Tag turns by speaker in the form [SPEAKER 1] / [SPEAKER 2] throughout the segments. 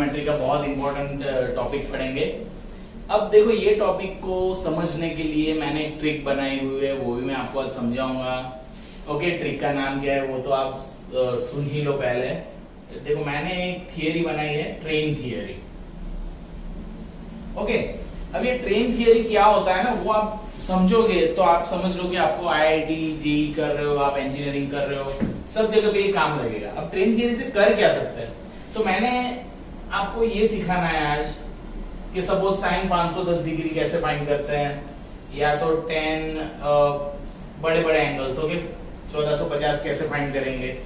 [SPEAKER 1] Trigonometry का बहुत important topic पढ़ेंगे। अब देखो ये टॉपिक को समझने के लिए मैंने एक ट्रिक बनाई हुई है, वो भी मैं आपको आज समझाऊंगा। ओके, ट्रिक का नाम क्या है वो तो आप सुन ही लो। पहले देखो मैंने एक थियरी बनाई है, ट्रेन थियरी। ओके, अब ये ट्रेन थियरी क्या होता है ना, वो आप समझोगे तो आप समझ लो कि आपको आईआईटी जेईई कर रहे हो, आप इंजीनियरिंग कर रहे हो, सब जगह पे ये काम लगेगा। अब ट्रेन थियरी से कर क्या सकते हैं, तो मैंने आपको ये सिखाना है आज कि सपोज साइन 510 डिग्री कैसे फाइंड करते हैं, या तो 10 बड़े बड़े एंगल्स, ओके 1450 कैसे फाइंड करेंगे।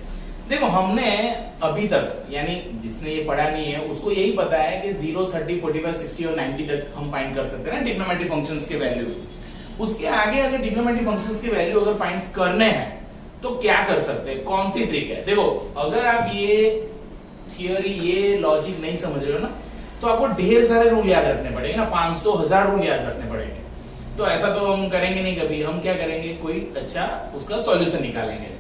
[SPEAKER 1] देखो हमने अभी तक, यानी जिसने ये पढ़ा नहीं है उसको यही पता है कि 0, 30, 45, 60 और 90 तक हम फाइंड कर सकते हैं ना ट्रिग्नोमेट्री फंक्शंस के वैल्यू। उसके आगे अगर ट्रिग्नोमेट्री फंक्शंस की वैल्यू अगर फाइंड करने हैं तो क्या कर सकते हैं, कौन सी ट्रिक है। देखो अगर आप ये थियोरी, ये लॉजिक नहीं समझ रहे हो ना, तो आपको ढेर सारे रूल याद रखने पड़ेंगे ना, 500,000 रूल याद रखने पड़ेंगे। तो ऐसा तो हम करेंगे नहीं कभी। हम क्या करेंगे, कोई अच्छा उसका सॉल्यूशन निकालेंगे।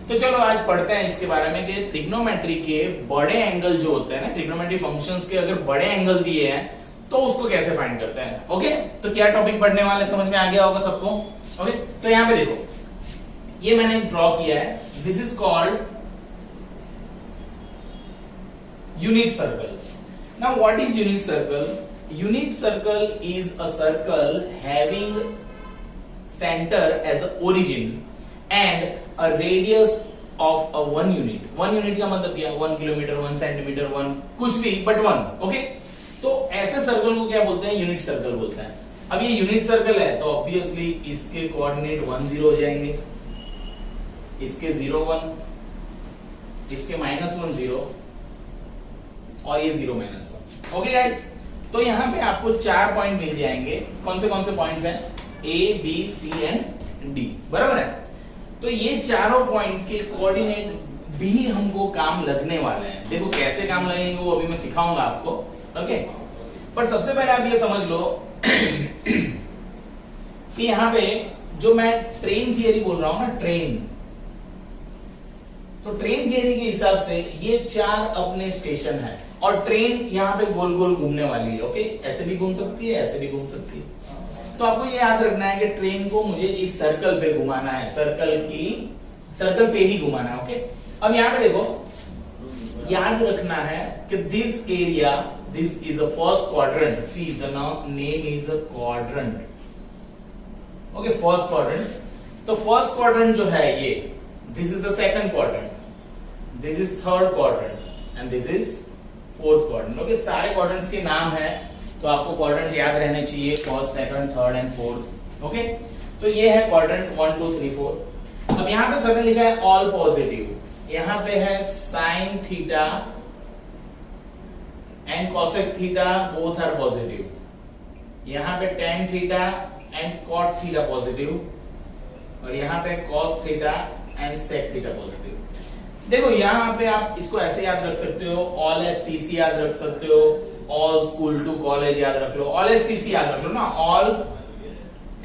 [SPEAKER 1] तो चलो आज पढ़ते हैं इसके बारे में कि ट्रिग्नोमेट्री के बड़े एंगल जो होते हैं ना, ट्रिग्नोमेट्री फंक्शंस के अगर बड़े एंगल दिए हैं तो उसको कैसे फाइंड करते हैं। ओके, तो क्या टॉपिक पढ़ने वाले समझ में आ गया होगा सबको। ओके, तो यहां पे देखो ये मैंने ड्रॉ किया है, this is called unit circle. Now what is unit circle? Unit circle is a circle having centre as a origin and a radius of a 1 unit। 1 unit का मतलब क्या, 1 किलोमीटर, 1 सेंटीमीटर, 1 कुछ भी बट 1। ओके, तो ऐसे circle को क्या बोलते हैं, यूनिट सर्कल बोलते हैं। अब ये यूनिट सर्कल है तो ऑब्वियसली इसके कोऑर्डिनेट 1 0 हो जाएंगे, इसके 0 1, इसके -1 0 और ये 0 -1। ओके गाइस, तो यहां पे आपको 4 पॉइंट मिल जाएंगे। कौन से पॉइंट्स हैं, A B C and D, बराबर है। तो ये चारों पॉइंट के कोऑर्डिनेट भी हमको काम लगने वाले हैं। देखो कैसे काम लगेंगे वो अभी मैं सिखाऊंगा आपको। ओके, पर सबसे पहले आप ये समझ लो कि यहां पे जो मैं ट्रेन थियरी बोल रहा हूं ना, ट्रेन, तो ट्रेन थियरी के हिसाब से ये 4 अपने स्टेशन है और ट्रेन यहां पे गोल गोल घूमने वाली है। ओके, ऐसे भी घूम सकती है, ऐसे भी घूम सकती है। तो आपको ये याद रखना है कि ट्रेन को मुझे इस सर्कल पे घुमाना है, सर्कल पे ही घुमाना है। ओके, अब यहां पे देखो याद रखना है कि this area, this is a first quadrant. See the name is a quadrant. Okay, first quadrant. तो फर्स्ट क्वाड्रेंट जो है ये, this is the second quadrant, this is third quadrant and this is fourth quadrant. Okay, सारे quadrants के नाम है तो आपको क्वाड्रेंट याद रहने चाहिए, first, second, third and fourth. Okay, तो ये है क्वाड्रेंट 1 2 3 4। अब यहां पे सर ने लिखा है ऑल पॉजिटिव, यहां पे है sine theta and cosec theta both are positive, यहां पे tan theta and cot theta positive, और यहां पे cos theta and sec theta positive. देखो यहां पे आप इसको ऐसे याद रख सकते हो, ऑल एसटीसी याद रख सकते हो, ऑल स्कूल टू कॉलेज याद रख लो, ऑल एसटीसी याद रख लो ना, ऑल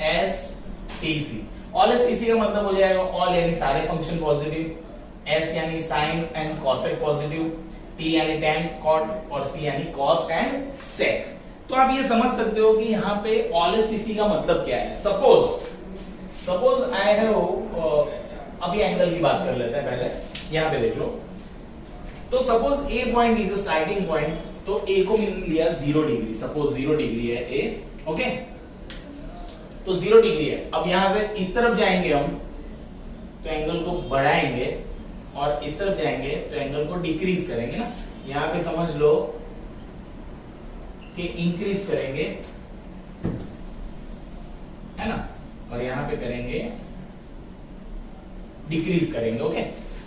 [SPEAKER 1] एसटीसी। ऑल एसटीसी का मतलब हो जाएगा ऑल यानी सारे फंक्शन पॉजिटिव, एस यानी sine and cosec positive, T यानी टेन कॉट और सी यानी कॉस एंड सेक। तो आप ये समझ सकते हो कि यहाँ पे ऑल एसटीसी का मतलब क्या है। सपोज आई हैव, अभी एंगल की बात कर लेते हैं पहले, यहां पे देख लो। तो suppose A point is a starting point, तो ए को मैंने लिया 0 डिग्री, सपोज 0 डिग्री है ए। ओके, तो 0 डिग्री है। अब यहां से इस तरफ जाएंगे हम तो एंगल को बढ़ाएंगे, और इस तरफ जाएंगे तो एंगल को डिक्रीज करेंगे ना। यहां पे समझ लो कि इंक्रीज करेंगे, है ना, और यहां पे करेंगे डिक्रीज करेंगे। ओके,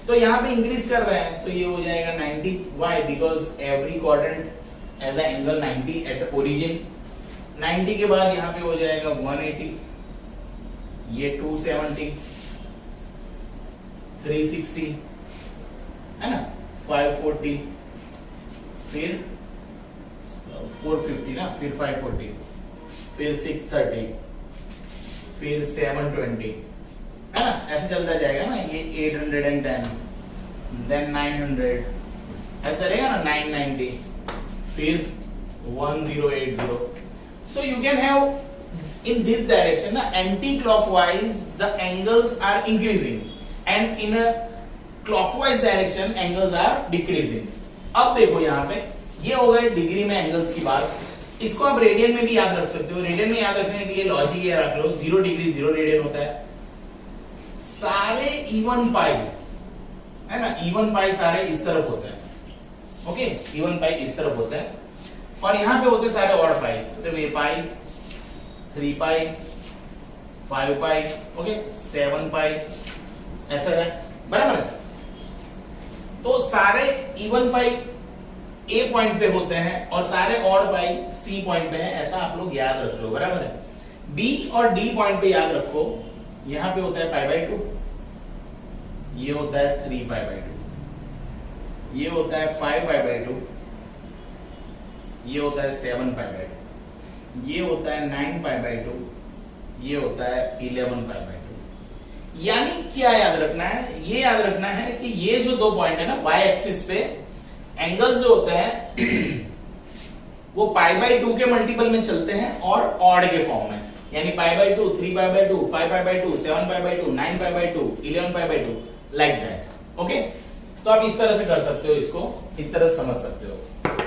[SPEAKER 1] तो यहां पे इंक्रीज कर रहे हैं तो ये हो जाएगा 90। Why? Because every quadrant as a angle 90 at origin. 90 के बाद यहां पे हो जाएगा 180, ये 270, 360, है ना, 540, फिर 450 ना, फिर 540, फिर 630, फिर 720, है ना, ऐसे चलता जाएगा ना। ये 810, देन 900, ऐसा रहेगा ना, 990, फिर 1080. So you can have in this direction, anti-clockwise the angles are increasing and in a clockwise direction angles are decreasing. अब देखो यहाँ पे ये हो गए डिग्री में एंगल्स की बात. इसको आप रेडियन में भी याद रख सकते हो. रेडियन में याद रखने के लिए लॉजिक ये रख लो, 0 डिग्री 0 रेडियन होता है. सारे इवन पाई है ना, इवन पाई सारे इस तरफ होते हैं. ओके, इवन पाई इस तरफ होता है और यहाँ पे होते सारे ऑड पाई. तो देखो ये पाई, 3 पाई, 5 पाई, ओके, 7 पाई, ऐसा है, बराबर है. तो सारे इवन पाई ए पॉइंट पे होते हैं और सारे ऑड पाई सी पॉइंट पे है. ऐसा आप लोग याद रख लो, बराबर है. बी और डी पॉइंट पे याद रखो, यहां पे होता है पाई बाय 2, ये होता है 3 पाई बाय 2, ये होता है 5 पाई बाय 2, ये होता है 7 पाई बाय 2, ये होता है 9 पाई बाय 2, ये होता है 11 पाई बाय 2. यानी क्या याद रखना है? ये याद रखना है कि ये जो दो पॉइंट है ना वाई एक्सिस पे, एंगल्स जो होते हैं वो पाई बाय 2 के मल्टीपल में चलते हैं और ऑड के फॉर्म में. यानी pi by 2, 3 pi by 2, 5 pi by 2, 7 pi by 2, 9 pi by 2, 11 pi by 2, like that. Okay, तो आप इस तरह से कर सकते हो, इसको इस तरह से समझ सकते हो.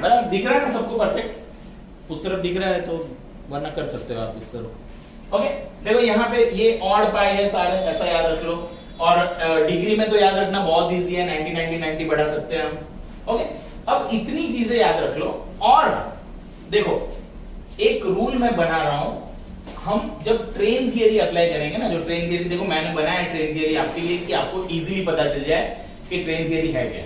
[SPEAKER 1] बराबर दिख रहा है ना सबको? परफेक्ट. उस तरफ दिख रहा है तो वरना कर सकते हो आप इस तरह. ओके, देखो यहाँ पे ये ऑड पाई है सारे, ऐसा याद रख लो. और डिग्री में तो याद रखना बहुत इजी है, 90 90 90 बढ़ा सकते हैं हम. ओके, अब इतनी चीजें याद रख लो. और देखो एक रूल मैं बना रहा हूं, हम जब ट्रेन थियरी अप्लाई करेंगे ना, जो ट्रेन थियरी देखो मैंने बनाया है ट्रेन थियरी आपके लिए कि आपको इजीली पता चल जाए कि ट्रेन थियरी है क्या.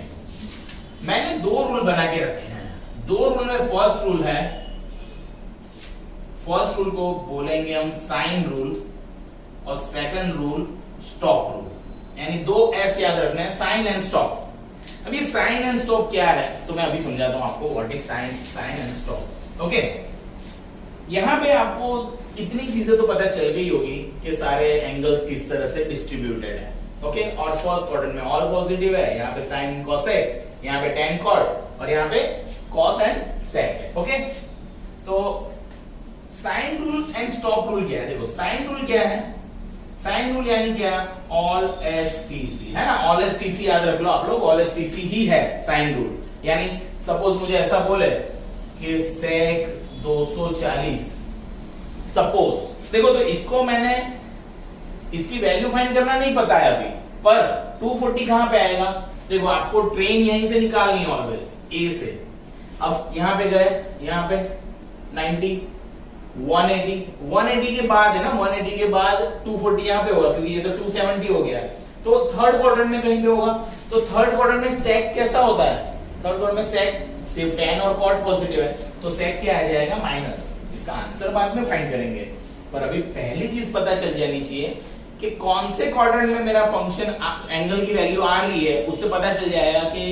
[SPEAKER 1] मैंने 2 रूल बना के रखे हैं. 2 रूल में फर्स्ट रूल है, फर्स्ट रूल को बोलेंगे हम साइन रूल और सेकंड रूल स्टॉप रूल. यानी 2 एस याद रखना है, साइन एंड स्टॉप. अब ये साइन एंड स्टॉप क्या है तो मैं अभी समझाता हूं आपको what is sign and stop. Okay, यहां पे आपको इतनी चीजें तो पता चल गई होगी कि सारे एंगल्स किस तरह से डिस्ट्रीब्यूटेड है. ओके, और फर्स्ट क्वाड्रेंट में ऑल पॉजिटिव है, यहाँ पे साइन कोसेक, यहाँ पे tan cot और यहाँ पे cos एंड sec है. ओके, तो sine rule and stop rule क्या है? देखो साइन रूल क्या है? साइन रूल यानी क्या? ऑल एस टी सी है ना. ऑल एस टी सी याद रख लो आप लोग, ऑल एस टी सी ही है साइन रूल. यानी सपोज मुझे ऐसा बोले कि sec 240, सपोज. देखो तो इसको मैंने इसकी वैल्यू फाइंड करना नहीं पता है अभी, पर 240 कहां पे आएगा? देखो आपको ट्रेन यहीं से निकालनी है ऑलवेज, ए से. अब यहां पे गए, यहां पे 90, 180 के बाद है ना, 180 के बाद 240 यहां पे होगा क्योंकि ये तो 270 हो गया. तो थर्ड क्वाड्रेंट में कहीं पे होगा. तो थर्ड क्वाड्रेंट में sec कैसा होता है? थर्ड क्वाड्रेंट में sec सिर्फ tan और cot पॉजिटिव है, तो sec क्या आ जाएगा? माइनस. इसका आंसर बाद में फाइंड करेंगे, पर अभी पहली चीज पता चल जानी चाहिए कि कौन से क्वाड्रेंट में मेरा फंक्शन एंगल की वैल्यू आ रही है. उससे पता चल जाएगा कि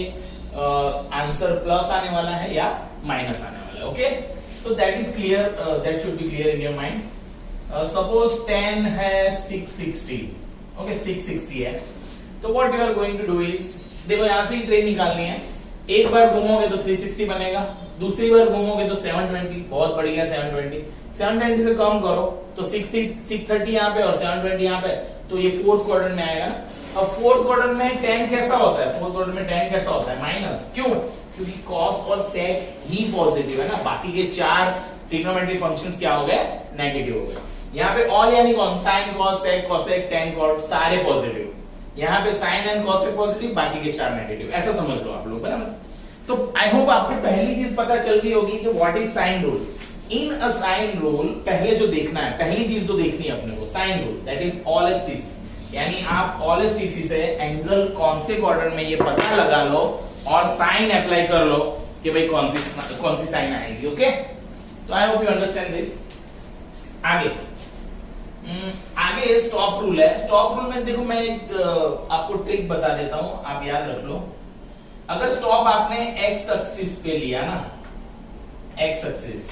[SPEAKER 1] आंसर प्लस आने वाला है या माइनस आने वाला है. Okay, so that is clear, that should be clear in your mind. Suppose 10 है 660, okay 660 है. तो what you are going to do is, देखो यहाँ से ही ट्रेन निकालनी है. एक बार घूमोगे तो 360 बनेगा, दूसरी बार घूमोगे तो 720, बहुत बढ़िया 720. 720 से कम करो तो 630 यहाँ पे और 720 यहाँ पे, तो ये फोर्थ क्वाड्रेंट में आएगा ना. अब फोर्थ क्वाड्रेंट में tan कैसा होता है? फोर्थ क्वाड्रेंट में tan कैसा होता है? माइनस. क्यों? क्योंकि cos और sec ही पॉजिटिव है ना, बाकी के 4 ट्रिग्नोमेट्रिक फंक्शंस क्या हो गए? नेगेटिव हो गए. यहाँ पे ऑल यानी कौन? sin, cos, sec, cosec, tan, cot सारे पॉजिटिव. यहाँ पे sin एंड cosec पॉजिटिव, बाकी के 4 नेगेटिव. ऐसा समझ लो आप लोग, बराबर. तो आई होप आपको पहली चीज पता चल गई होगी कि what is sine rule. In a sine rule पहले जो देखना है, पहली चीज तो देखनी है अपने को, sine rule that is all S T C. यानी आप ऑल एस टी सी से एंगल कौन से क्वाड्रेंट में ये पता लगा लो और साइन अप्लाई कर लो कि भाई कौन सी साइन आएगी. ओके, तो I hope you understand this. आगे स्टॉप रूल है. स्टॉप रूल में देखो मैं एक आपको ट्रिक बता देता हूं, आप याद रख लो. अगर स्टॉप आपने एक्स एक्सिस पे लिया ना, एक्स एक्सिस,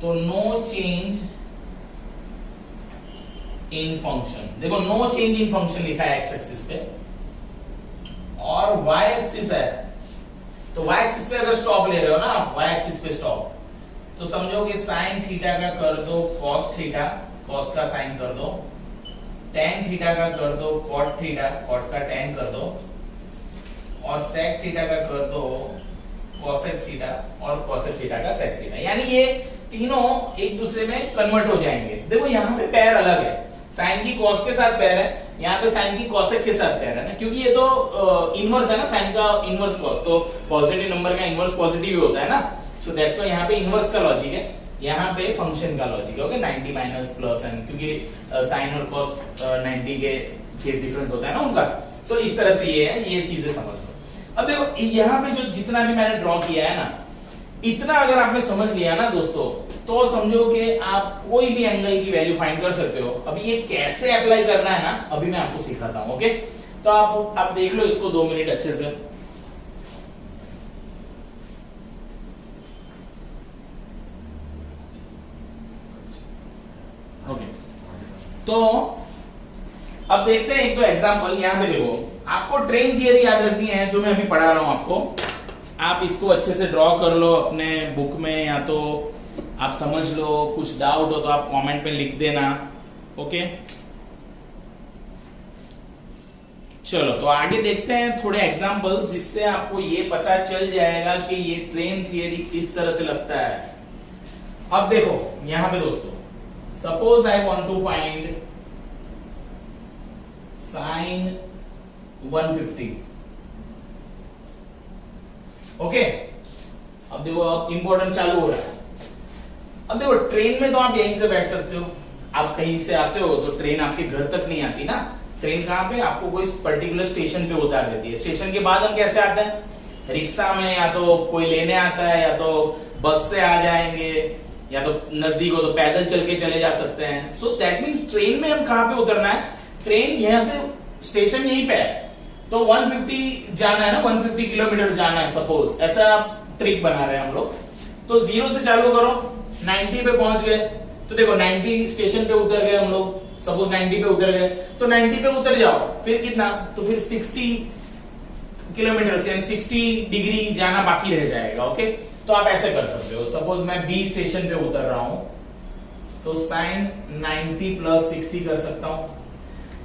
[SPEAKER 1] तो नो चेंज इन फंक्शन. देखो नो चेंज इन फंक्शन लिखा है एक्स एक्सिस पे, और वाई एक्सिस है तो y एक्सिस पे अगर स्टॉप ले रहे हो ना आप, y एक्सिस पे स्टॉप, तो समझो कि sin थीटा का कर दो cos थीटा, cos का sin कर दो, tan थीटा का कर दो cot थीटा, cot का tan कर दो, और sec थीटा का कर दो cosec थीटा, और cosec थीटा का sec थीटा। यानी ये तीनों एक दूसरे में कन्वर्ट हो जाएंगे। देखो यहाँ पे पैर अलग है, साइन की cos के साथ पैर है, यहाँ पे साइन की cosec के साथ पैर है ना, क्योंकि ये तो इनवर्स है ना, साइन का इनवर्स cos, तो पॉजिटिव नंबर का इनवर्स पॉजिटिव ही होता है ना, सो दैट्स व्हाई यहाँ पे इनवर्स का लॉजिक है, यहाँ पे फंक्शन का लॉजिक है। ओके, 90 माइनस प्लस एन, क्योंकि साइन और cos 90 के फेज डिफरेंस होता है ना उनका, तो इस तरह से ये है, ये चीजें समझ लो। अब देखो यहाँ पे जो जितना भी मैंने ड्रॉ किया है ना, इतना अगर आपने समझ लिया ना दोस्तों, तो समझो कि आप कोई भी एंगल की वैल्यू फाइंड कर सकते हो। अभी ये कैसे अप्लाई करना है ना, अभी मैं आपको सिखाता हूं। ओके, तो आप देख लो इसको 2 मिनट अच्छे से। ओके, तो अब देखते हैं एक तो एग्जांपल। यहां पे देखो, आपको ट्रेन थियरी याद रखनी है जो मैं अभी पढ़ा रहा हूं आपको। आप इसको अच्छे से ड्रॉ कर लो अपने बुक में, या तो आप समझ लो, कुछ डाउट हो तो आप कमेंट में लिख देना। ओके, चलो तो आगे देखते हैं थोड़े एग्जांपल्स, जिससे आपको ये पता चल जाएगा कि ये ट्रेन थियरी किस तरह से लगता है। अब देखो यहां पे दोस्तों, suppose I want to find sine 150। Okay, अब देखो, अब इंपॉर्टेंट चालू हो रहा है। अब देखो, ट्रेन में तो आप यहीं से बैठ सकते हो, आप कहीं से आते हो तो ट्रेन आपके घर तक नहीं आती ना। ट्रेन कहां पे, आपको कोई पर्टिकुलर स्टेशन पे उतार देती है। स्टेशन के बाद हम कैसे आते हैं, रिक्शा में, या तो कोई लेने आता है, या तो बस से आ जाएंगे, या तो नजदीक हो तो पैदल चल के चले जा सकते हैं। सो दैट मींस ट्रेन में हम कहां पे उतरना है, ट्रेन यहां से, स्टेशन यहीं पे है, तो 150 जाना है ना, 150 किलोमीटर जाना है, सपोज ऐसा आप ट्रिक बना रहे हैं हम लोग। तो 0 से चालू करो, 90 पे पहुंच गए, तो देखो 90 स्टेशन पे उतर गए हम लोग, सपोज 90 पे उतर गए, तो 90 पे उतर जाओ, फिर कितना, तो फिर 60 किलोमीटर यानी 60 डिग्री जाना बाकी रह जाएगा। ओके, तो आप ऐसे कर सकते हो। सपोज मैं बी स्टेशन पे उतर रहा हूं, तो साइन 90 प्लस 60 कर सकता हूं।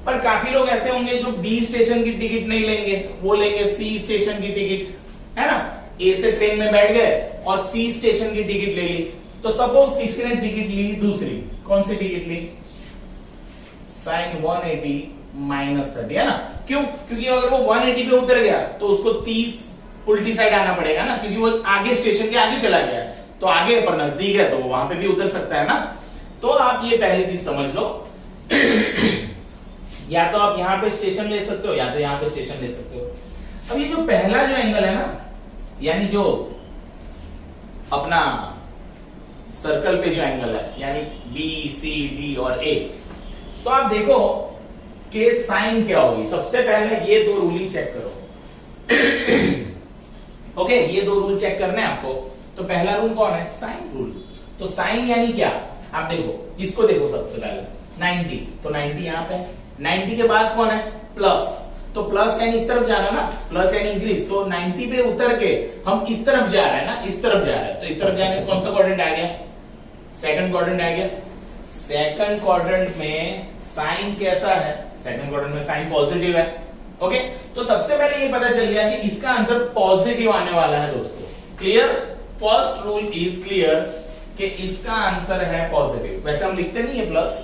[SPEAKER 1] पर काफी लोग ऐसे होंगे जो बी स्टेशन की टिकट नहीं लेंगे, वो लेंगे सी स्टेशन की टिकट, है ना। ए से ट्रेन में बैठ गए और सी स्टेशन की टिकट ले ली। तो सपोज किसी ने टिकट ली दूसरी, कौन सी टिकट ली, साइन 180 माइनस 30, है ना। क्यों, क्योंकि अगर वो 180 पे उतर गया तो उसको 30 उल्टी साइड आना पड़ेगा ना, क्योंकि वो आगे स्टेशन के आगे चला गया, तो आगे पर नजदीक है तो वो वहां पे भी उतर सकता है ना। तो आप ये पहली चीज समझ लो। या तो आप यहां पे स्टेशन ले सकते हो, या तो यहां पे स्टेशन ले सकते हो। अब ये जो पहला जो एंगल है ना, यानी जो अपना सर्कल पे जो एंगल है, यानी बी सी डी और ए, तो आप देखो कि साइन क्या होगी। सबसे पहले ये 2 रूल ही चेक करो। ओके, ये 2 रूल चेक करने हैं आपको। तो पहला रूल कौन है, साइन रूल। तो साइन यानी क्या, आप देखो, इसको देखो सबसे पहले 90, तो 90 यहां पे, 90 के बाद कौन है, प्लस, तो प्लस यानी इस तरफ जाना ना, प्लस यानी इंक्रीज। तो 90 पे उतर के हम इस तरफ जा रहे हैं ना, इस तरफ जा रहे हैं, तो इस तरफ जाने कौन सा क्वाड्रेंट आ गया, सेकंड क्वाड्रेंट आ गया। सेकंड क्वाड्रेंट में साइन कैसा है, सेकंड क्वाड्रेंट में साइन पॉजिटिव है। ओके, तो सबसे पहले ये पता चल गया कि इसका आंसर पॉजिटिव आने वाला है दोस्तों। Clear, first rule is clear कि इसका आंसर है पॉजिटिव। वैसे हम लिखते नहीं है plus,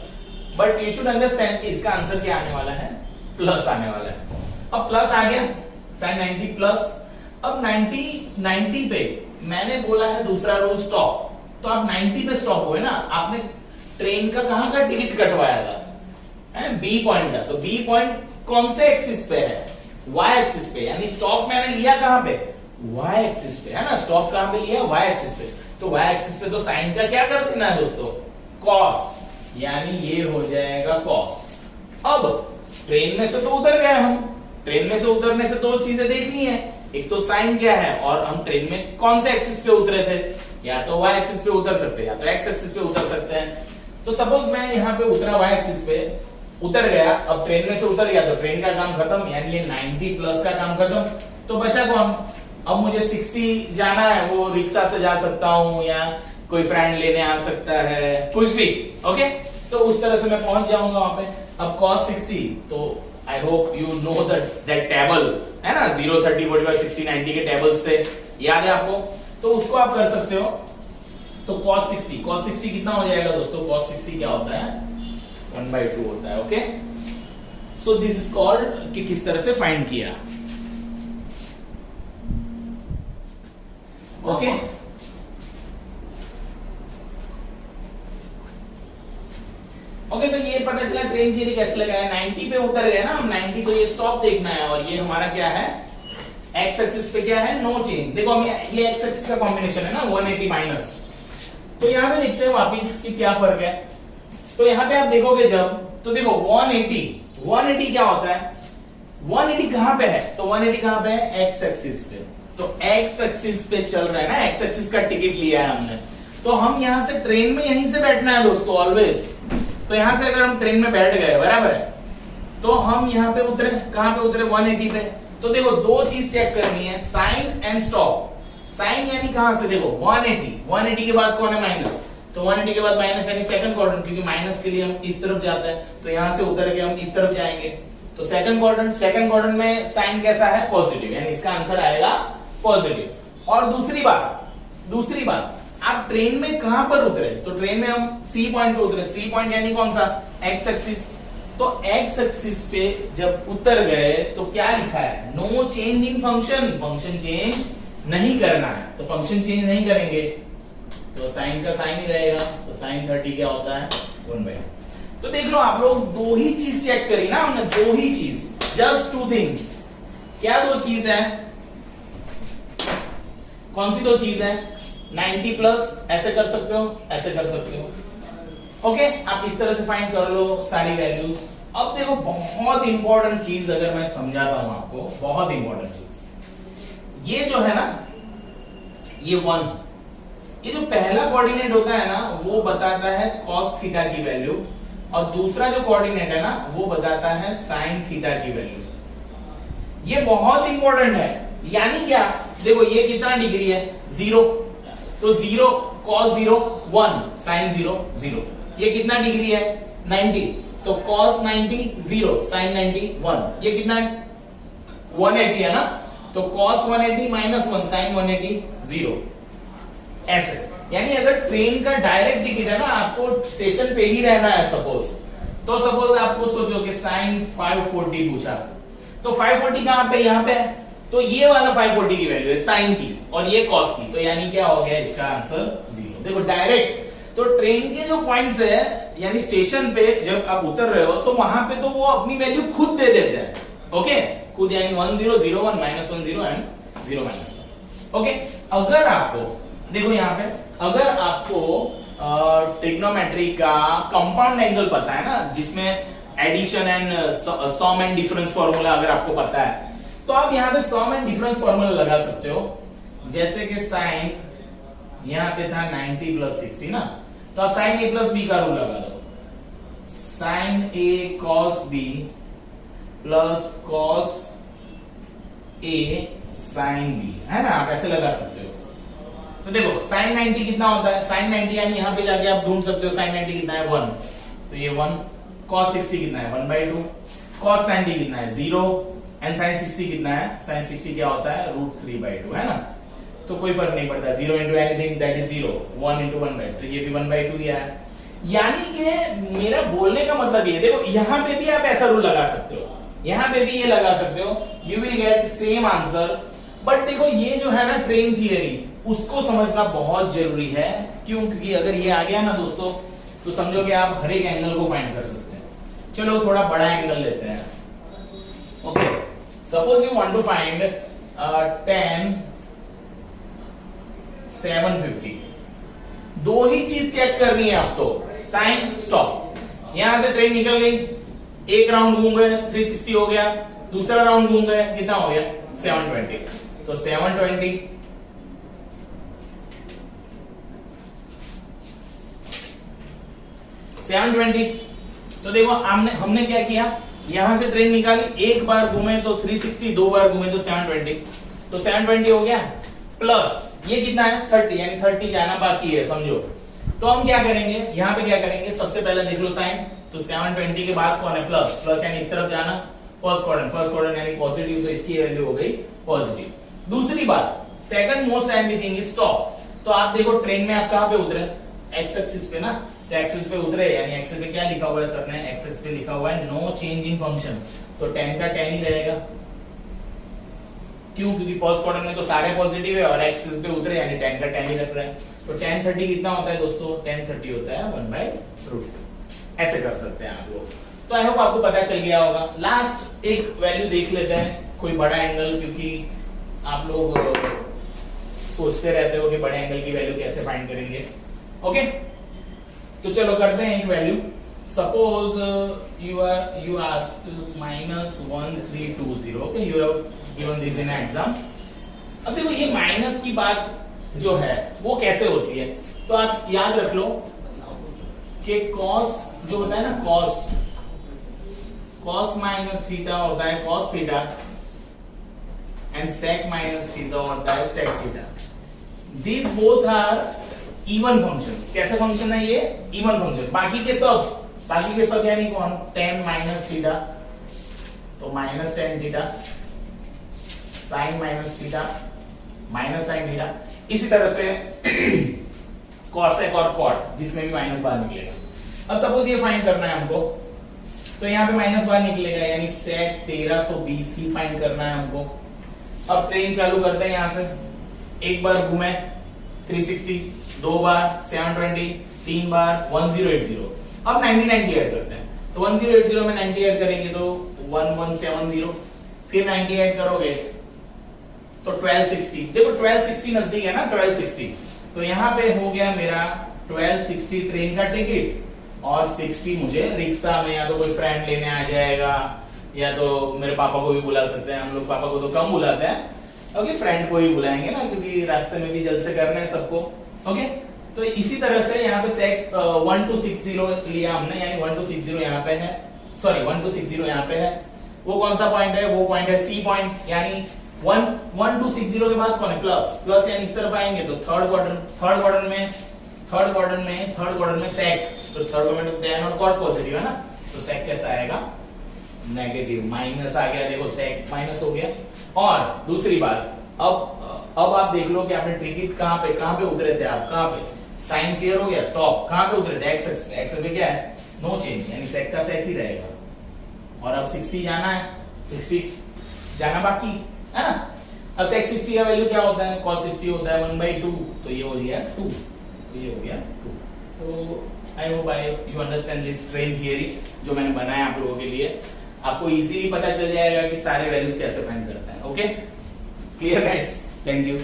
[SPEAKER 1] but you should understand कि इसका आंसर क्या आने वाला है, प्लस आने वाला है। अब प्लस आ गया, साइन 90 प्लस। अब 90 पे मैंने बोला है दूसरा रूल स्टॉप, तो आप 90 पे स्टॉप हुए ना, आपने ट्रेन का कहां का टिकट कटवाया था, बी पॉइंट का। तो बी पॉइंट कौन से एक्सिस पे है, वाई एक्सिस पे, यानी स्टॉप मैंने लिया कहां पे, वाई एक्सिस पे, है ना। स्टॉप कहां पे लिया, वाई एक्सिस पे। तो वाई एक्सिस पे तो साइन का क्या कर देना है दोस्तों, कॉस, यानी ये हो जाएगा कॉस। अब ट्रेन में से तो उतर गए हम, ट्रेन में से उतरने से 2 चीजें देखनी है, एक तो साइन क्या है, और हम ट्रेन में कौन से एक्सिस पे उतरे थे, या तो वाई एक्सिस पे उतर सकते हैं, या तो एक्स एक्सिस पे उतर सकते हैं। तो सपोज मैं यहाँ पे उतरा वाई एक्सिस पे, उतर गया, अब ट्रेन में से उतर गया तो ट्रेन का काम खत्म, यानी ये 90 प्लस का काम खत्म। तो बचा कौन, अब मुझे 60 जाना है, वो रिक्शा से जा सकता हूं या कोई फ्रेंड लेने आ सकता है, कुछ भी। ओके, तो उस तरह से मैं पहुंच जाऊंगा वहां पे। अब cos 60, तो I hope you know that table है ना, 0, 30, 45, 60, 90 के टेबल्स थे, याद है आपको? तो उसको आप कर सकते हो। तो cos 60 कितना हो जाएगा दोस्तों? cos 60 क्या होता है? 1/2 होता है। Okay, so this is called कि किस तरह से फाइंड किया। ओके, ओके, तो ये पता चला ट्रेन थियरी कैसे लगाया। 90 पे उतर गए ना हम, 90, तो ये स्टॉप देखना है, और ये हमारा क्या है? एक्स एक्सिस पे क्या है? No change. देखो हम ये एक्स एक्सिस का कॉम्बिनेशन है ना, 180 माइनस। तो यहां पे देखते हैं वापिस कि क्या फर्क है। तो यहां पे आप देखोगे जब, तो देखो 180 क्या होता है? 180 कहां पे है? तो 180 कहां पे है? एक्स एक्सिस पे। तो एक्स एक्सिस पे चल रहा है ना, एक्स एक्सिस का टिकट लिया है हमने, तो हम यहां से ट्रेन में यहीं से बैठना है दोस्तों, ऑलवेज। तो यहां से अगर हम ट्रेन में बैठ गए, बराबर है, तो हम यहां पे उतरे, कहां पे उतरे? 180 पे। तो देखो दो चीज चेक करनी है, साइन एंड स्टॉप। साइन यानी कहां से? देखो 180 के बाद कौन है? माइनस। तो 180 के बाद माइनस यानी सेकंड क्वाड्रेंट, क्योंकि माइनस के लिए हम इस तरफ जाते हैं, तो यहां से उतर के हम इस तरफ जाएंगे। तो सेकंड क्वाड्रेंट में साइन कैसा है? पॉजिटिव, यानी इसका आंसर आएगा पॉजिटिव। और दूसरी बात, आप ट्रेन में कहां पर उतरे? तो ट्रेन में हम सी पॉइंट पे उतरे। सी पॉइंट यानी कौन सा? X axis. तो एक्स एक्सिस पे जब उतर गए तो क्या लिखा है? No change in function. Function change नहीं करना है, तो फंक्शन चेंज नहीं करेंगे तो साइन का साइन ही रहेगा। तो साइन 30 क्या होता है? 1/2। तो देख लो आप लोग, दो ही चीज चेक करी ना हमने, दो ही चीज, जस्ट 2 थिंग्स। क्या दो चीज है? कौन सी दो चीज है? 90 प्लस, ऐसे कर सकते हो, ऐसे कर सकते हो। ओके, आप इस तरह से फाइंड कर लो सारी वैल्यूज। अब देखो बहुत इंपॉर्टेंट चीज अगर मैं समझाता हूं आपको, बहुत इंपॉर्टेंट चीज, ये जो है ना, ये 1, ये जो पहला कोऑर्डिनेट होता है ना, वो बताता है cos थीटा की वैल्यू, और दूसरा जो कोऑर्डिनेट है ना, वो बताता है sin थीटा की वैल्यू। ये बहुत इंपॉर्टेंट है। यानी क्या? देखो ये कितना डिग्री है? 0, तो 0 cos 0 1, sin 0 0। ये कितना डिग्री है? 90, तो cos 90 0, sin 90 1। ये कितना? 180 है ना, तो cos 180 -1, sin 180 0। ऐसे, यानी अगर ट्रेन का डायरेक्ट टिकट है ना, आपको स्टेशन पे ही रहना है सपोज, तो सपोज आपको सोचो कि sin 540 पूछा, तो 540 कहां पे? यहां पे है, तो ये वाला 540 की वैल्यू है साइन की, और ये cos की, तो यानी क्या हो गया? इसका आंसर 0। देखो डायरेक्ट, तो ट्रेन के जो पॉइंट्स है, यानी स्टेशन पे जब आप उतर रहे हो, तो वहां पे तो वो अपनी वैल्यू खुद दे देते हैं। ओके, खुद, यानी 1 0 0 1 -1 0 एंड 0 -1। ओके, अगर आपको देखो यहां पे, अगर आपको ट्रिग्नोमेट्री का कंपाउंड एंगल पता है ना, जिसमें addition and sum and difference formula अगर आपको पता है, तो आप यहां पे सम एंड डिफरेंस फार्मूला लगा सकते हो। जैसे कि साइन यहां पे था 90 + 60 ना, तो आप साइन a + b का रूल लगा दो। Sine a cos b plus cos a sin b, है ना, आप ऐसे लगा सकते हो। तो देखो sin 90 कितना होता है? sin 90 यानी यहां पे जाके आप ढूंढ सकते हो sin 90 कितना है? 1, तो ये 1। cos 60 कितना है? 1/2। cos 90 कितना है? 0। एंड sin 60 कितना है? sin 60 क्या होता है? √3/2, है ना। तो कोई फर्क नहीं पड़ता, 0 into anything that is 0, 1 into 1/2, तो ये भी 1/2 ही है। यानी कि मेरा बोलने का मतलब ये, देखो यहां पे भी आप ऐसा रूल लगा सकते हो, यहां पे भी ये लगा सकते हो, you will get same answer. But देखो ये जो है ना ट्रेन थियरी, उसको समझना बहुत जरूरी है। क्यों? क्योंकि अगर ये आ गया ना दोस्तों, तो समझो कि आप हर एक एंगल को फाइंड कर सकते हैं। चलो थोड़ा बड़ा एंगल लेते हैं। Okay, suppose you want to find tan 750। दो ही चीज चेक करनी है आप तो, साइन स्टॉप। यहां से ट्रेन निकल गई, एक राउंड घूम गए 360 हो गया, दूसरा राउंड घूम गए कितना हो गया? 720। तो 720 720, तो देखो हमने क्या किया, यहां से ट्रेन निकाली, एक बार घूमे तो 360, दो बार घूमे तो 720। तो 720 हो गया प्लस ये कितना है 30, यानी 30 जाना बाकी है समझो। तो हम क्या करेंगे, यहाँ पे क्या करेंगे, सबसे पहले देख लो साइन, तो 720 के बाद कौन है प्लस, प्लस यानी इस तरफ जाना, फर्स्ट क्वाड्रेंट यानी पॉजिटिव, तो इसकी वैल्यू हो गई पॉजिटिव। दूसरी बात, second most timely thing is stop. तो आप देखो ट्रेन में आप कहां पे उतरे, एक्स एक्सिस पे ना, तो एक्सिस पे उतरे यानी एक्सिस पे क्या लिखा हुआ है सर ने, एक्सिस पे लिखा हुआ है नो चेंज इन फंक्शन, तो 10 का 10 ही रहेगा। क्यों, क्योंकि फर्स्ट क्वाड्रेंट में तो सारे पॉजिटिव है और एक्सिस पे उतरे यानी 10 का 10 ही रख रहे हैं। तो 10 30 कितना होता है दोस्तों, 10 30 होता है 1/√। ऐसे कर सकते हैं आप लोग। तो आई होप आपको पता चल गया होगा। लास्ट एक वैल्यू देख लेते हैं, कोई बड़ा एंगल, क्योंकि आप लोग सोचते रहते हो कि बड़े एंगल की वैल्यू कैसे फाइंड करेंगे। ओके, तो चलो करते हैं एक value. Suppose you asked -1320, okay, you have given this in exam। अब देखो ये माइनस की बात जो है वो कैसे होती है, तो आप याद रख लो कि cos जो होता है ना, cos माइनस थीटा होता है cos theta, and sec minus theta होता है sec theta. These both are even functions। कैसे फंक्शन है ये, even फंक्शन। बाकी के सब यानी कौन, tan माइनस थीटा, तो minus tan theta, sin minus theta, minus sin theta, इसी तरह से cosec और cot, जिसमें भी माइनस बाहर निकलेगा। अब सपोज ये फाइंड करना है हमको, तो यहाँ पे माइनस बाहर निकलेगा यानी sec 1320 ही फाइंड करना है हमको। अब ट्रेन चालू करते हैं, यहाँ से एक बार घूमे 360, दो बार 720, तीन बार 1080। अब 90 ऐड करते हैं, तो 1080 में 90 ऐड करेंगे तो 1170, फिर 90 ऐड करोगे तो 1260। देखो 1260 नजदीक है ना, 1260, तो यहाँ पे हो गया मेरा 1260 ट्रेन का टिकट, और 60 मुझे रिक्शा में, या तो कोई फ्रेंड लेने आ जाएगा, या तो मेरे पापा को भी बुला सकते हैं। हम लोग पापा को तो कम बुलाते हैं, ओके, फ्रेंड को ही बुलाएंगे ना, क्योंकि रास्ते में भी जल्द से करना है सबको। ओके, तो इसी तरह से यहाँ पे sec 1260 लिया हमने, यानी 1260 यहाँ पे है, सॉरी 1260 यहाँ पे है। वो कौन सा पॉइंट है, वो पॉइंट है C पॉइंट, यानी 1260 के बाद कौन है प्लस, यानी इस तरफ आएंगे तो थर्ड क्वाड्रेंट में sec, तो थर्ड क्वाड्रेंट में tan और cot पॉजिटिव है ना, तो sec कैसा आएगा, नेगेटिव, माइनस आ गया, देखो sec माइनस हो गया। और दूसरी बात, अब आप देख लो कि आपने टिकट कहां पे उतरे थे, आप कहां पे, साइन क्लियर हो गया, स्टॉप कहां पे उतरे थे, एक्स पे क्या है, नो चेंज, यानी sec का sec ही रहेगा। और अब 60 जाना है, 60 जाना बाकी है ना। अब sec 60 का वैल्यू क्या होता है, cos 60 होता है 1/2, तो ये हो गया 2, तो ये हो गया 2। तो I hope you understand this train theory जो मैंने बनाया आप लोगों के लिए। आपको इजीली पता चल जाएगा कि सारे वैल्यूज कैसे फाइंड करता है। Okay, clear guys, thank you.